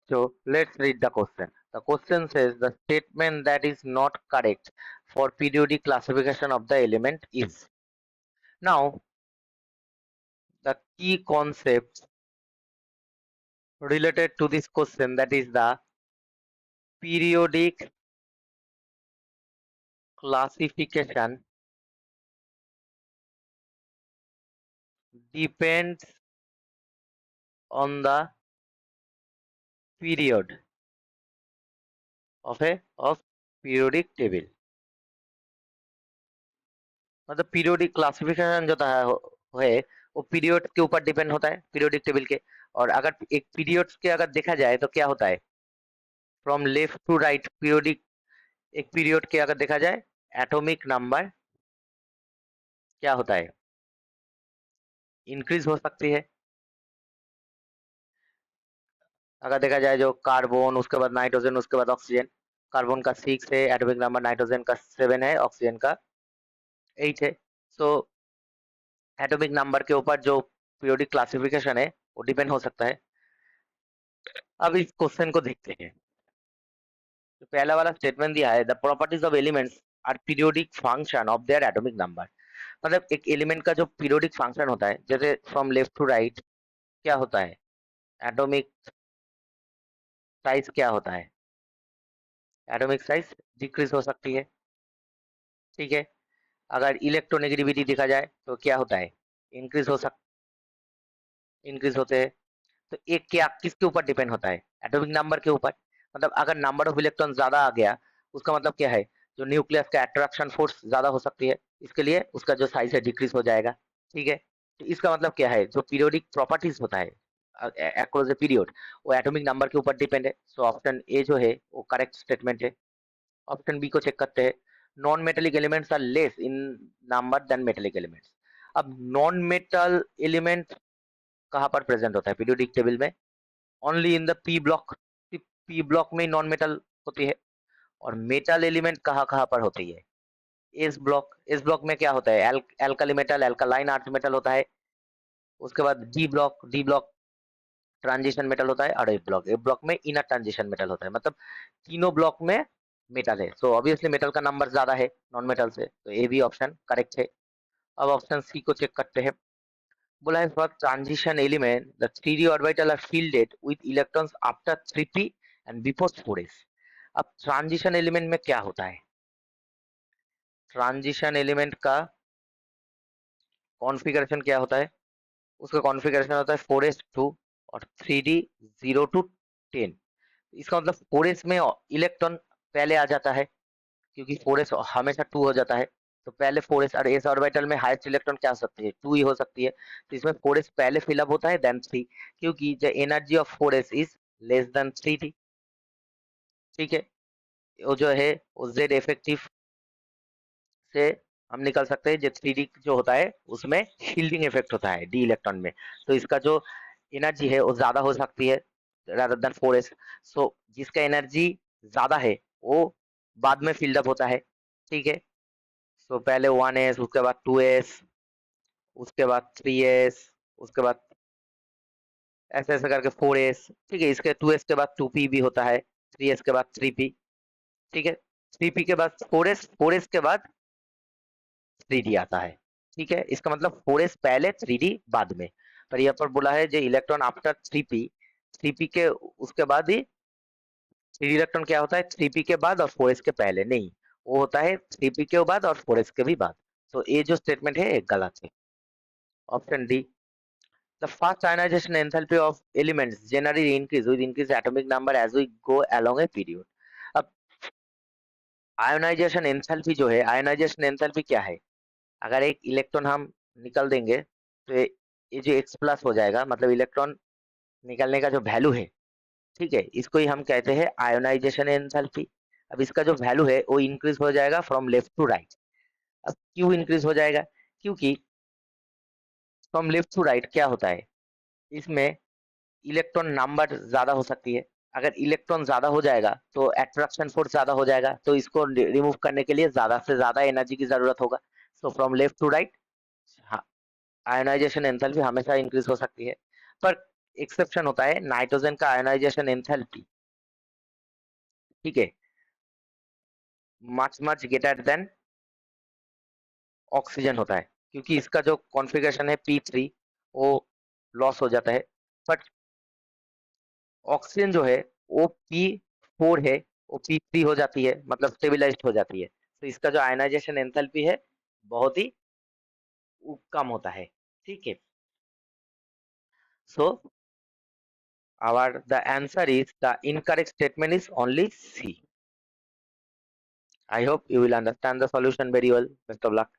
So let's read the question. The question says the statement that is not correct for periodic classification of the element is. Now the key concepts related to this question, that is the periodic classification depends on the period of periodic table. मतलब periodic classification जो है वो period के ऊपर depend होता है, periodic table के। और अगर एक पीरियड्स के अगर देखा जाए तो क्या होता है, from left to right periodic, एक पीरियड के अगर देखा जाए एटॉमिक नंबर क्या होता है, इंक्रीज हो सकती है। अगर देखा जाए जो कार्बन, उसके बाद नाइट्रोजन, उसके बाद ऑक्सीजन, कार्बन का 6 है एटॉमिक नंबर, नाइट्रोजन का 7 है, ऑक्सीजन का 8 है। सो एटॉमिक नंबर के ऊपर जो पीरियोडिक क्लासिफिकेशन है वो डिपेंड हो सकता है। अब इस क्वेश्चन को देखते हैं। तो पहला वाला स्टेटमेंट दिया है the properties of elements are periodic function of their atomic number. मतलब एक एलिमेंट का जो पीरियोडिक फंक्शन होता है, जैसे फ्रॉम लेफ्ट टू राइट क्या होता है, एटॉमिक साइज क्या होता है, एटॉमिक साइज डिक्रीज हो सकती है। ठीक है। अगर इलेक्ट्रोनेगेटिविटी देखा जाए तो क्या होता है, इंक्रीज हो सक इंक्रीज होते हैं। तो एक क्या किसके ऊपर डिपेंड होता है, एटॉमिक नंबर के ऊपर। मतलब अगर नंबर ऑफ इलेक्ट्रॉन ज्यादा आ गया उसका मतलब क्या है, जो न्यूक्लियस का अट्रैक्शन फोर्स ज्यादा हो सकती है, इसके लिए उसका जो साइज है डिक्रीज हो जाएगा। ठीक है। तो इसका मतलब क्या है, जो पीरियोडिक प्रॉपर्टीज होता है अक्रॉस द पीरियड वो एटॉमिक नंबर के ऊपर डिपेंड है। सो ऑप्शन ए जो है वो करेक्ट स्टेटमेंट है। ऑप्शन बी को चेक करते हैं। Non metallic elements are less in number than metallic elements. अब नॉन मेटल एलिमेंट कहाँ पर प्रेजेंट होता है पीरियोडिक टेबल में, only in the P block. P block में नॉन मेटल होती है। और मेटल एलिमेंट कहाँ कहाँ पर होती है, एस ब्लॉक। एस ब्लॉक में क्या होता है, alkali metal, alkaline earth metal होता है। उसके बाद डी ब्लॉक ट्रांजिशन मेटल होता है। और एफ ब्लॉक में इनर ट्रांजिशन मेटल होता है। मतलब तीनों ब्लॉक में मेटल है। सो ऑब्वियसली मेटल का नंबर ज्यादा है नॉन मेटल से, तो ए भी ऑप्शन करेक्ट है। अब ऑप्शन सी को चेक करते हैं। बोला है for transition element the 3d orbital are filled with electrons after 3p and before 4s। अब ट्रांजिशन एलिमेंट में क्या होता है, ट्रांजिशन एलिमेंट का कॉन्फ़िगरेशन क्या होता है, उसका कॉन्फ़िगरेशन होता है 4s2 और 3d 0 to 10। इसका मतलब 4s में इलेक्ट्रॉन पहले आ जाता है, क्योंकि 4s हमेशा 2 हो जाता है। तो पहले 4s, और एस ऑर्बिटल में हाईएस्ट इलेक्ट्रॉन क्या हो सकती है, 2 ही हो सकती है। तो इसमें 4s पहले फिलअप होता है देन 3, क्योंकि the energy of 4s is less than 3d। ठीक है। वो जो है वो जेड इफेक्टिव से हम निकल सकते हैं, जो 3d जो होता है उसमें शील्डिंग इफेक्ट होता है डी इलेक्ट्रॉन में। तो इसका जो एनर्जी है वो ज्यादा हो सकती है rather than 4s। सो जिसका एनर्जी ज्यादा है वो बाद में फील्ड अप होता है। ठीक है। सो पहले 1s, उसके बाद 2s, उसके बाद 3s, उसके बाद ऐसे ऐसे करके 4s। ठीक है। इसके 2s के बाद 2p भी होता है, 3s के बाद 3p। ठीक है। 3p के बाद 4s, 4s के बाद 3d आता है। ठीक है। इसका मतलब 4s पहले 3d बाद में। पर यहाँ पर बोला है जो इलेक्ट्रॉन आफ्टर 3p, 3p के उसके बाद ही 3d इलेक्ट्रॉन क्या होता है, 3p के बाद और 4s के पहले नहीं, वो होता है 3p के बाद और 4s के भी बाद। तो ये जो स्टेटमेंट है ये गलत है। Option D, the fast ionization enthalpy of elements generally increase with increased atomic number as we go along a period। अब आयोनाइजेशन एंथैल्पी जो है, आयोनाइजेशन एंथैल्पी क्या है, अगर एक इलेक्ट्रॉन हम निकल देंगे तो ये जो एक्स प्लस हो जाएगा, मतलब इलेक्ट्रॉन निकलने का जो वैल्यू है, ठीक है, इसको ही हम कहते हैं आयोनाइजेशन एंथैल्पी। अब इसका जो वैल्यू है वो इंक्रीज हो जाएगा फ्रॉम लेफ्ट टू राइट। अब क्यों इंक्रीज हो जाएगा, क्योंकि फ्रॉम लेफ्ट टू राइट क्या होता है, इसमें इलेक्ट्रॉन नंबर ज्यादा हो सकती है। अगर इलेक्ट्रॉन ज्यादा हो जाएगा तो अट्रैक्शन फोर्स ज्यादा हो जाएगा, तो इसको रिमूव करने के लिए ज्यादा से ज्यादा एनर्जी की जरूरत होगा। So from left to right ionization enthalpy हमेशा इंक्रीज हो सकती है। पर एक्सेप्शन होता है नाइट्रोजन का आयनाइजेशन एंथैल्पी, ठीक है, much much greater than oxygen होता है, क्योंकि इसका जो कॉन्फ़िगरेशन है P3 वो लॉस हो जाता है, बट ऑक्सीजन जो है वो P4 है, वो P3 हो जाती है, मतलब स्टेबलाइज्ड हो जाती है। तो इसका जो आयनाइजेशन एंथैल्पी है बहुत ही कम होता है, ठीक है। So the answer is the incorrect statement is only C. I hope you will understand the solution very well. Best of luck.